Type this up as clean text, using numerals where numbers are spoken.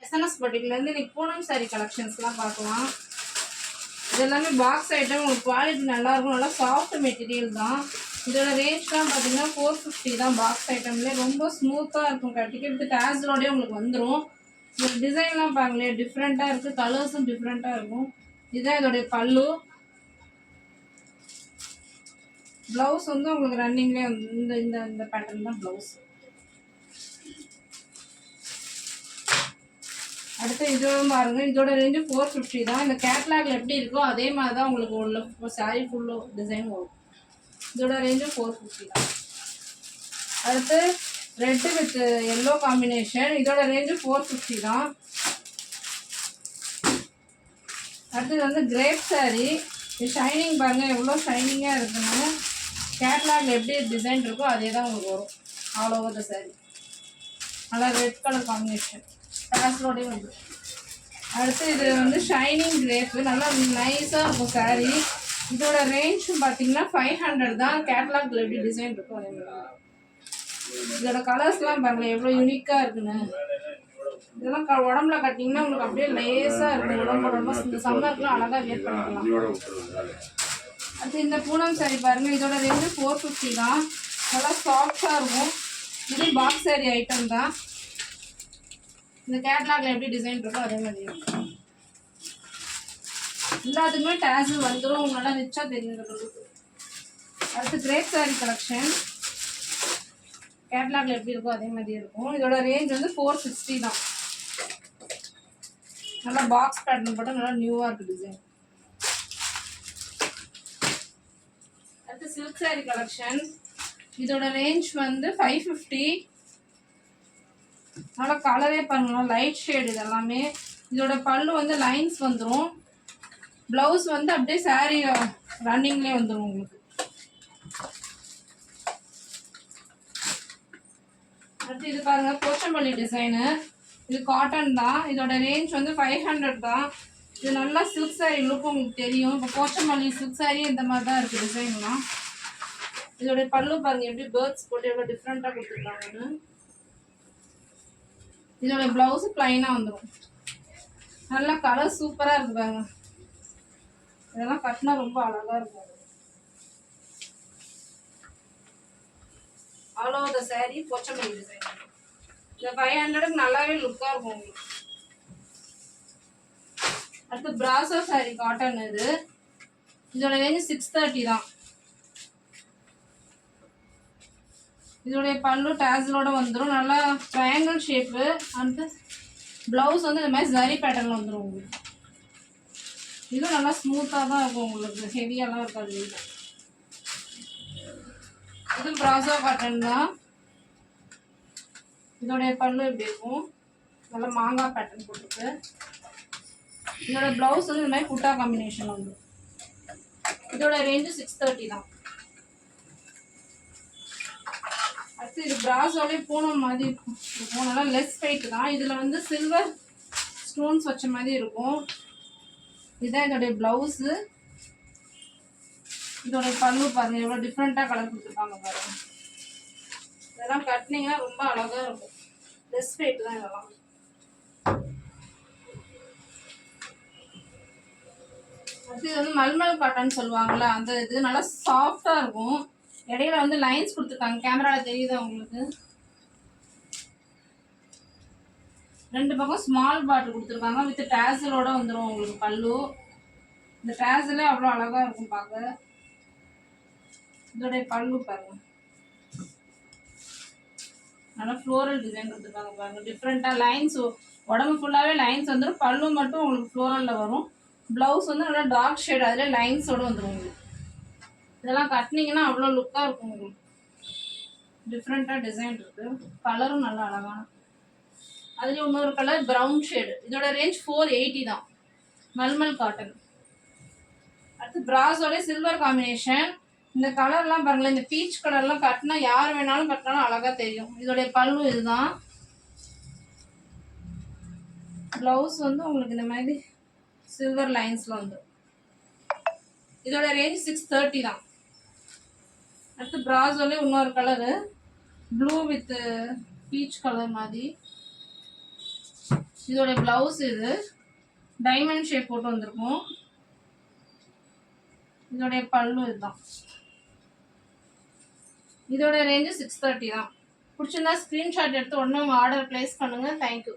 SNS பட்டிக்லேருந்து இன்னைக்கு Poonam sorry கலெக்ஷன்ஸ்லாம் பார்க்கலாம். இது எல்லாமே பாக்ஸ் ஐட்டம். உங்களுக்கு குவாலிட்டி நல்லாயிருக்கும், நல்லா சாஃப்ட் மெட்டீரியல் தான். இதோட ரேஞ்ச்லாம் பார்த்தீங்கன்னா 450 தான். பாக்ஸ் ஐட்டம்லேயே ரொம்ப ஸ்மூத்தாக இருக்கும், கட்டிக்கிறது டேஸ்லோடய உங்களுக்கு வந்துடும். இந்த டிசைன்லாம் பாருங்களேன், டிஃப்ரெண்ட்டாக இருக்குது, கலர்ஸும் டிஃப்ரெண்ட்டாக இருக்கும். இதுதான் இதோடைய பல்லு. ப்ளவுஸ் வந்து உங்களுக்கு ரன்னிங்லேயே இந்த இந்த இந்த பேட்டர்ன் தான் ப்ளவுஸ். அடுத்து இதோட பாருங்க, இதோட ரேஞ்சு 450 தான். இந்த கேட்லாக்ல எப்படி இருக்கோ அதே மாதிரி தான் உங்களுக்கு உள்ள சாரி ஃபுல்லோ டிசைன் வரும். இதோட ரேஞ்சு 450 தான். அடுத்து ரெட் வித் எல்லோ காம்பினேஷன். இதோட ரேஞ்சு 450 தான். அடுத்தது வந்து கிரேப் சாரி. இது ஷைனிங் பாருங்க எவ்வளோ ஷைனிங்காக இருக்குன்னு. கேட்லாக்ல எப்படி டிசைன் இருக்கோ அதே தான் உங்களுக்கு வரும் ஆல் ஓவர் த சாரி. நல்லா ரெட் கலர் காம்பினேஷன் டேஸ்லோடே வந்து. அடுத்து இது வந்து ஷைனிங் கிரேப்பு, நல்லா நைஸாக இருக்கும் சாரீ. இதோட ரேஞ்ச் பார்த்தீங்கன்னா 500 தான். கேட்லாக்ல எப்படி டிசைன் இருக்கும் அதே மாதிரி. இதோட கலர்ஸ்லாம் பாருங்கள் எவ்வளோ யூனிக்காக இருக்குன்னு. இதெல்லாம் உடம்புல கட்டிங்கன்னா உங்களுக்கு அப்படியே லேஸாக இருக்கும். உடம்பு இந்த சம்மருக்குலாம் அழகாக வேர் பண்ணிக்கலாம். அடுத்து இந்த பூனம் சாரி பாருங்கள், இதோட ரேஞ்சு 450 தான். நல்லா சாஃப்டாக இருக்கும். இது பாக்ஸ் சாரி ஐட்டம் தான். இந்த கேட்லாக்ல எப்படி டிசைன் இருக்கோ அதே மாதிரி இருக்கும். எல்லாத்துக்குமே டேஸில் வந்துடும், நல்லா ரிச்சாக தெரியுது. அடுத்து கிரேப் சாரி கலெக்ஷன். கேட்லாக்ல எப்படி இருக்கோ அதே மாதிரி இருக்கும். இதோட ரேஞ்ச் வந்து 460 தான். நல்லா பாக்ஸ் பேட்டர்ன் போட்டால் நல்லா நியூவாக இருக்குது டிசைன். அடுத்து சில்க் சாரி கலெக்ஷன். இதோட ரேஞ்ச் வந்து 550. நல்லா கலரே பாருங்க, லைட் ஷேட் இது எல்லாமே. இதோட பல்லு வந்து லைன்ஸ் வந்துடும். ப்ளவுஸ் வந்து அப்படியே சாரீ ரன்னிங்லேயே வந்துடும் உங்களுக்கு. அடுத்து இது பாருங்க, போச்சம்பள்ளி டிசைனு. இது காட்டன் தான். இதோட ரேஞ்ச் வந்து 500 தான். இது நல்லா சில்க் சாரீ லுக் உங்களுக்கு தெரியும். இப்போ போச்சம்பள்ளி சில்க் சாரீ இந்த மாதிரி தான் இருக்குது டிசைன்லாம். இதோடைய பல்லு பாருங்க எப்படி பேர்ட்ஸ் போட்டு எவ்வளோ டிஃப்ரெண்ட்டாக கொடுத்துருக்காங்கன்னு. இதோட பிளவுஸ் பிளைனாக வந்துடும். நல்லா கலர் சூப்பராக இருக்கு பாருங்க. இதெல்லாம் கட்டினா ரொம்ப அழகாக இருக்கும். All over the sari Pochampalli design. இந்த 500க்கு நல்லாவே லுக்காக இருக்கும் உங்களுக்கு. அடுத்து பிராசோ சாரீ காட்டன். இது இதோட ரேஞ்சு 630 தான். இதோடைய பல்லு டேஸ்லோட வந்துடும். நல்லா ட்ரையாங்கிள் ஷேப்பு. அடுத்து ப்ளவுஸ் வந்து இந்த மாதிரி ஜரி பேட்டர்னில் வந்துடும் உங்களுக்கு. இதுவும் நல்லா ஸ்மூத்தாக தான் இருக்கும் உங்களுக்கு, ஹெவியாலாம் இருக்காது. இது பிராசோ காட்டன் தான். இதோடைய பல்லு எப்படி இருக்கும், நல்லா மாங்காய் பேட்டர்ன் போட்டுருக்கு. இதோட ப்ளவுஸ் வந்து இந்த மாதிரி குட்டா காம்பினேஷன் வந்துடும். இதோட ரேஞ்சு 630 தான். அடுத்து இது பிராசோலே பூனம் மாதிரி இருக்கும், நல்லா லெஸ் வெயிட் தான். இதில் வந்து சில்வர் ஸ்டோன்ஸ் வச்ச மாதிரி இருக்கும். இதுதான் இதோடைய ப்ளவுஸு. இதோடைய பல்லு பாருங்கள் எவ்வளோ டிஃப்ரெண்ட்டாக கலர் கொடுத்துருப்பாங்க பாருங்கள். இதெல்லாம் கட்டினீங்கன்னா ரொம்ப அழகாக இருக்கும். லெஸ் வெயிட் தான் இதெல்லாம். அடுத்து இது வந்து மல்மல் காட்டன் சொல்லுவாங்கள்ல, அந்த இது நல்லா சாஃப்டாக இருக்கும். இடையில வந்து லைன்ஸ் கொடுத்துருக்காங்க, கேமராவில் தெரியுதா உங்களுக்கு? ரெண்டு பக்கம் ஸ்மால் பாட்டில் கொடுத்துருக்காங்க, வித் டேசலோட வந்துடும் உங்களுக்கு பல்லு. இந்த டேசலே அவ்வளோ அழகாக இருக்கும் பார்க்க. இதோடைய பல்லு பாருங்க, நல்லா ஃப்ளோரல் டிசைன் கொடுத்துருக்காங்க பாருங்க. டிஃப்ரெண்ட்டாக லைன்ஸ், உடம்பு ஃபுல்லாகவே லைன்ஸ் வந்துடும். பல்லு மட்டும் உங்களுக்கு ஃப்ளோரலில் வரும். ப்ளவுஸ் வந்து நல்லா டார்க் ஷேட், அதில் லைன்ஸோடு வந்துடும் உங்களுக்கு. இதெல்லாம் கட்டினீங்கன்னா அவ்வளோ லுக்காக இருக்கும் உங்களுக்கு. டிஃப்ரெண்ட்டாக டிசைன் இருக்குது, கலரும் நல்லா அழகான. அதுலேயும் இன்னொரு கலர் ப்ரௌன் ஷேடு. இதோட ரேஞ்ச் 480 தான். மல்மல் காட்டன். அடுத்து பிராஸோட சில்வர் காம்பினேஷன். இந்த கலர்லாம் பாருங்களேன், இந்த பீச் கலர்லாம் கட்டினா யார் வேணாலும் கட்டினாலும் அழகாக தெரியும். இதோடைய பல்லு இதுதான். ப்ளவுஸ் வந்து உங்களுக்கு இந்த மாதிரி சில்வர் லைன்ஸில் வந்து. இதோட ரேஞ்ச் 630 தான். அடுத்து பிராஸோலே இன்னொரு colour blue with peach colour மாதிரி. இதோட ப்ளவுஸ் இது டைமண்ட் ஷேப் போட்டு வந்திருக்கும். இதோடைய பல்லு இதுதான். இதோட ரேஞ்சு 630 தான். பிடிச்சிருந்தா ஸ்க்ரீன்ஷாட் எடுத்து உடனே உங்கள் ஆர்டர் ப்ளேஸ் பண்ணுங்கள். தேங்க்யூ.